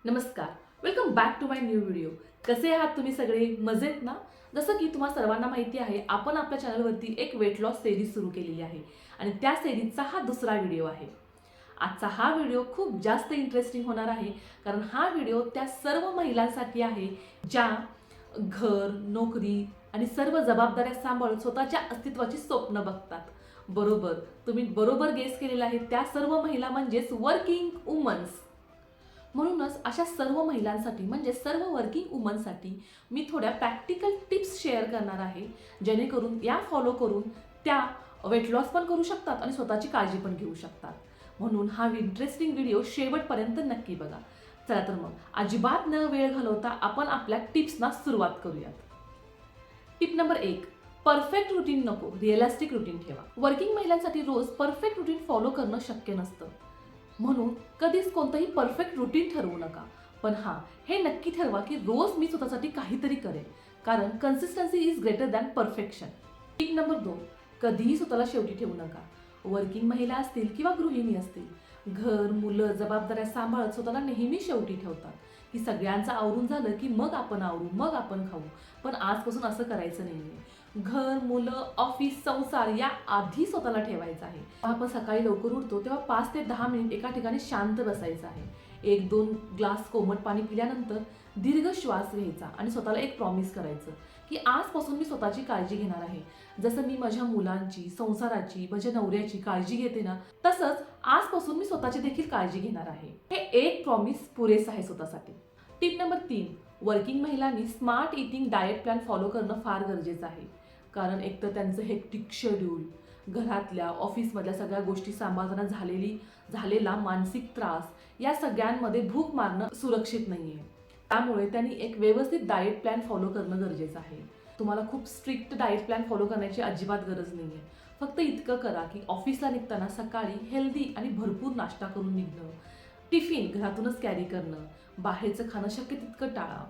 नमस्कार, welcome back to my new video. कसे आहात तुम्ही सगळे? मजेत ना? जसं की तुम्हा सर्वांना माहिती आहे, आपण आपल्या चॅनलवरती एक वेट लॉस सिरीज सुरू केलेली आहे आणि त्या सिरीजचा हा दुसरा व्हिडिओ आहे. आजचा हा व्हिडिओ खूप जास्त इंटरेस्टिंग होणार आहे, कारण हा व्हिडिओ त्या सर्व महिलांसाठी आहे ज्या घर, नोकरी आणि सर्व जबाबदाऱ्या सांभाळून स्वतःच्या अस्तित्वाची स्वप्न बघतात. बरोबर, तुम्ही बरोबर गेस केलेला आहे. त्या सर्व महिला म्हणजेच वर्किंग वुमन्स. म्हणूनच अशा सर्व महिलांसाठी म्हणजे सर्व वर्किंग वुमनसाठी मी थोड्या प्रॅक्टिकल टिप्स शेअर करणार आहे, जेणेकरून या फॉलो करून त्या वेट लॉस पण करू शकतात आणि स्वतःची काळजी पण घेऊ शकतात. म्हणून हा इंटरेस्टिंग व्हिडिओ शेवटपर्यंत नक्की बघा. चला तर मग अजिबात न वेळ घालवता आपण आपल्या टिप्सना सुरुवात करूयात. टिप नंबर 1, परफेक्ट रुटीन नको, रिअलिस्टिक रुटीन ठेवा. वर्किंग महिलांसाठी रोज परफेक्ट रुटीन फॉलो करणं शक्य नसतं. म्हणून कधीच कोणतंही परफेक्ट रुटीन ठरवू नका. पण हां, हे नक्की ठरवा की रोज मी स्वतःसाठी काहीतरी करेन, कारण consistency is greater than perfection. Tip number 2, कधीही स्वतःला शेवटी ठेवू नका. वर्किंग महिला असतील किंवा गृहिणी असतील, घर, मुलं, जबाबदाऱ्या सांभाळत स्वतःला नेहमी शेवटी ठेवतात, की सगळ्यांचं आवरून झालं की मग आपण आवरू, मग आपण खाऊ. पण आजपासून असं करायचं नाहीये. घर, मुलं, ऑफिस, संसार या आधी स्वतःला ठेवायचं आहे. आपण सकाळी लवकर उठतो तेव्हा 5 ते 10 मिनिट एका ठिकाणी शांत बसायचं आहे. 1-2 ग्लास कोमट पाणी पिल्यानंतर दीर्घ श्वास घ्यायचा आणि स्वतःला एक प्रॉमिस करायचं की आजपासून मी स्वतःची काळजी घेणार आहे. जसं मी माझ्या मुलांची, संसाराची, माझ्या नवऱ्याची काळजी घेते ना, तसंच आजपासून मी स्वतःची देखील काळजी घेणार आहे. हे एक प्रॉमिस पुरेसं आहे स्वतःसाठी. टिप नंबर 3, वर्किंग महिलांनी smart eating diet plan follow करणं फार गरजेचं आहे. कारण एकतर त्यांचं हेक्टिक शेड्यूल, घरातल्या, ऑफिसमधल्या सगळ्या गोष्टी सांभाळताना झालेला मानसिक त्रास, या सगळ्यांमध्ये भूक मारणं सुरक्षित नाहीये. त्यामुळे त्यांनी एक व्यवस्थित डाएट प्लॅन फॉलो करणं गरजेचं आहे. तुम्हाला खूप स्ट्रिक्ट डाएट प्लॅन फॉलो करण्याची अजिबात गरज नाहीये. फक्त इतकं करा की ऑफिसला निघताना सकाळी हेल्दी आणि भरपूर नाश्ता करून निघणं, टिफिन घरातूनच कॅरी करणं, बाहेरचं खाणं शक्य तितकं टाळा.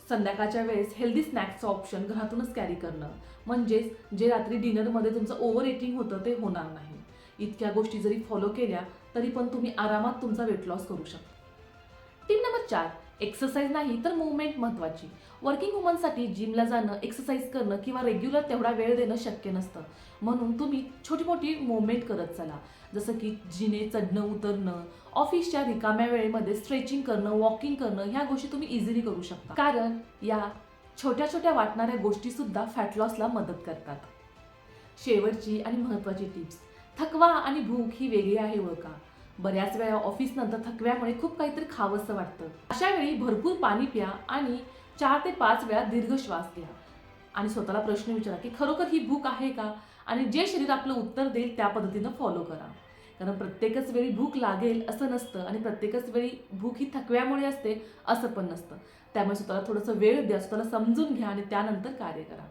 संध्याकाळच्या वेळेस हेल्दी स्नॅक्सचं ऑप्शन घरातूनच कॅरी करणं, म्हणजेच जे रात्री डिनरमध्ये तुमचं ओव्हर इटिंग होतं ते होणार नाही. इतक्या गोष्टी जरी फॉलो केल्या तरी पण तुम्ही आरामात तुमचा वेट लॉस करू शकता. टिप नंबर 4, एक्सरसाइज नाही तर मूवमेंट महत्त्वाची. वर्किंग वुमनसाठी जिमला जाणं, एक्सरसाइज करणं किंवा रेग्युलर तेवढा वेळ देणं शक्य नसतं. म्हणून तुम्ही छोटी मोठी मूवमेंट करत चला. जसं की जिने चढणं उतरणं, ऑफिसच्या रिकाम्या वेळेमध्ये स्ट्रेचिंग करणं, वॉकिंग करणं, ह्या गोष्टी तुम्ही इझिली करू शकता. कारण या छोट्या छोट्या वाटणाऱ्या गोष्टीसुद्धा फॅट लॉसला मदत करतात. शेवटची आणि महत्त्वाची टिप्स, थकवा आणि भूक ही वेगळी आहे ओळखा. बऱ्याच वेळा ऑफिस नंतर थकव्यामुळे खूप काहीतरी खावंसं वाटतं. अशा वेळी भरपूर पाणी प्या आणि 4 ते 5 वेळा दीर्घ श्वास घ्या आणि स्वतःला प्रश्न विचारा की खरोखर ही भूक आहे का, आणि जे शरीर आपलं उत्तर देईल त्या पद्धतीनं फॉलो करा. कारण प्रत्येकच वेळी भूक लागेल असं नसतं आणि प्रत्येकच वेळी भूक ही थकव्यामुळे असते असं पण नसतं. त्यामुळे स्वतःला थोडंसं वेळ द्या, स्वतःला समजून घ्या आणि त्यानंतर कार्य करा.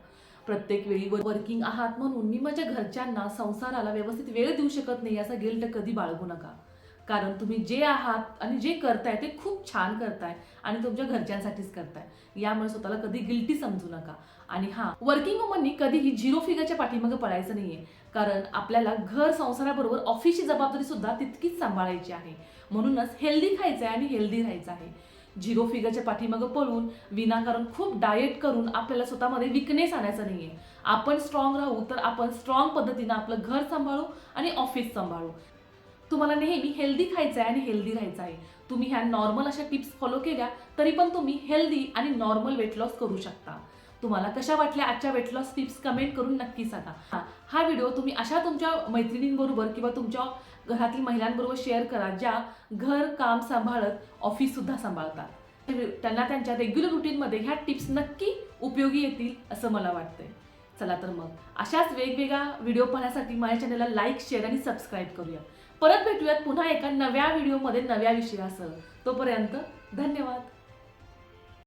प्रत्येक वेळी वर्किंग आहात म्हणून मी माझ्या घरच्यांना, संसाराला व्यवस्थित वेळ देऊ शकत नाही याचा गिल्ट कधी बाळगू नका. कारण तुम्ही जे आहात आणि जे करताय ते खूप छान करताय आणि तुमच्या घरच्यांसाठीच करताय. यामुळे स्वतःला कधी गिल्टी समजू नका. आणि हां, वर्किंग वुमननी कधीही झिरो फिगरच्या पाठीमागे पळायचं नाहीये. कारण आपल्याला घर, संसाराबरोबर ऑफिसची जबाबदारी सुद्धा तितकीच सांभाळायची आहे. म्हणूनच हेल्दी खायचं आहे आणि हेल्दी राहायचं आहे. झिरो फिगरच्या पाठीमागे पळून विनाकारण खूप डाएट करून आपल्याला स्वतःमध्ये विकनेस आणायचा नाहीये. आपण स्ट्रॉंग राहू तर आपण स्ट्रॉंग पद्धतीनं आपलं घर सांभाळू आणि ऑफिस सांभाळू. तुम्हाला नेहमी हेल्दी खायचं आहे आणि हेल्दी राहायचं आहे. तुम्ही ह्या नॉर्मल अशा टिप्स फॉलो केल्या तरी पण तुम्ही हेल्दी आणि नॉर्मल वेट लॉस करू शकता. तुम्हाला कशा वाटल्या आजच्या वेट लॉस टिप्स कमेंट करून नक्की सांगा. हा व्हिडिओ तुम्ही अशा तुमच्या मैत्रिणींबरोबर किंवा तुमच्या घरातील महिलांबरोबर शेअर करा ज्या घर काम सांभाळत ऑफिस सुद्धा सांभाळतात. त्यांना त्यांच्या रेग्युलर रुटीनमध्ये ह्या टिप्स नक्की उपयोगी येतील असं मला वाटतंय. चला तर मग अशाच वेगवेगळ्या व्हिडिओ पाहण्यासाठी माझ्या चॅनलला लाईक, शेअर आणि सबस्क्राईब करूया. परत भेटूयात पुन्हा एका नव्या व्हिडिओमध्ये नव्या विषयासह. तोपर्यंत धन्यवाद.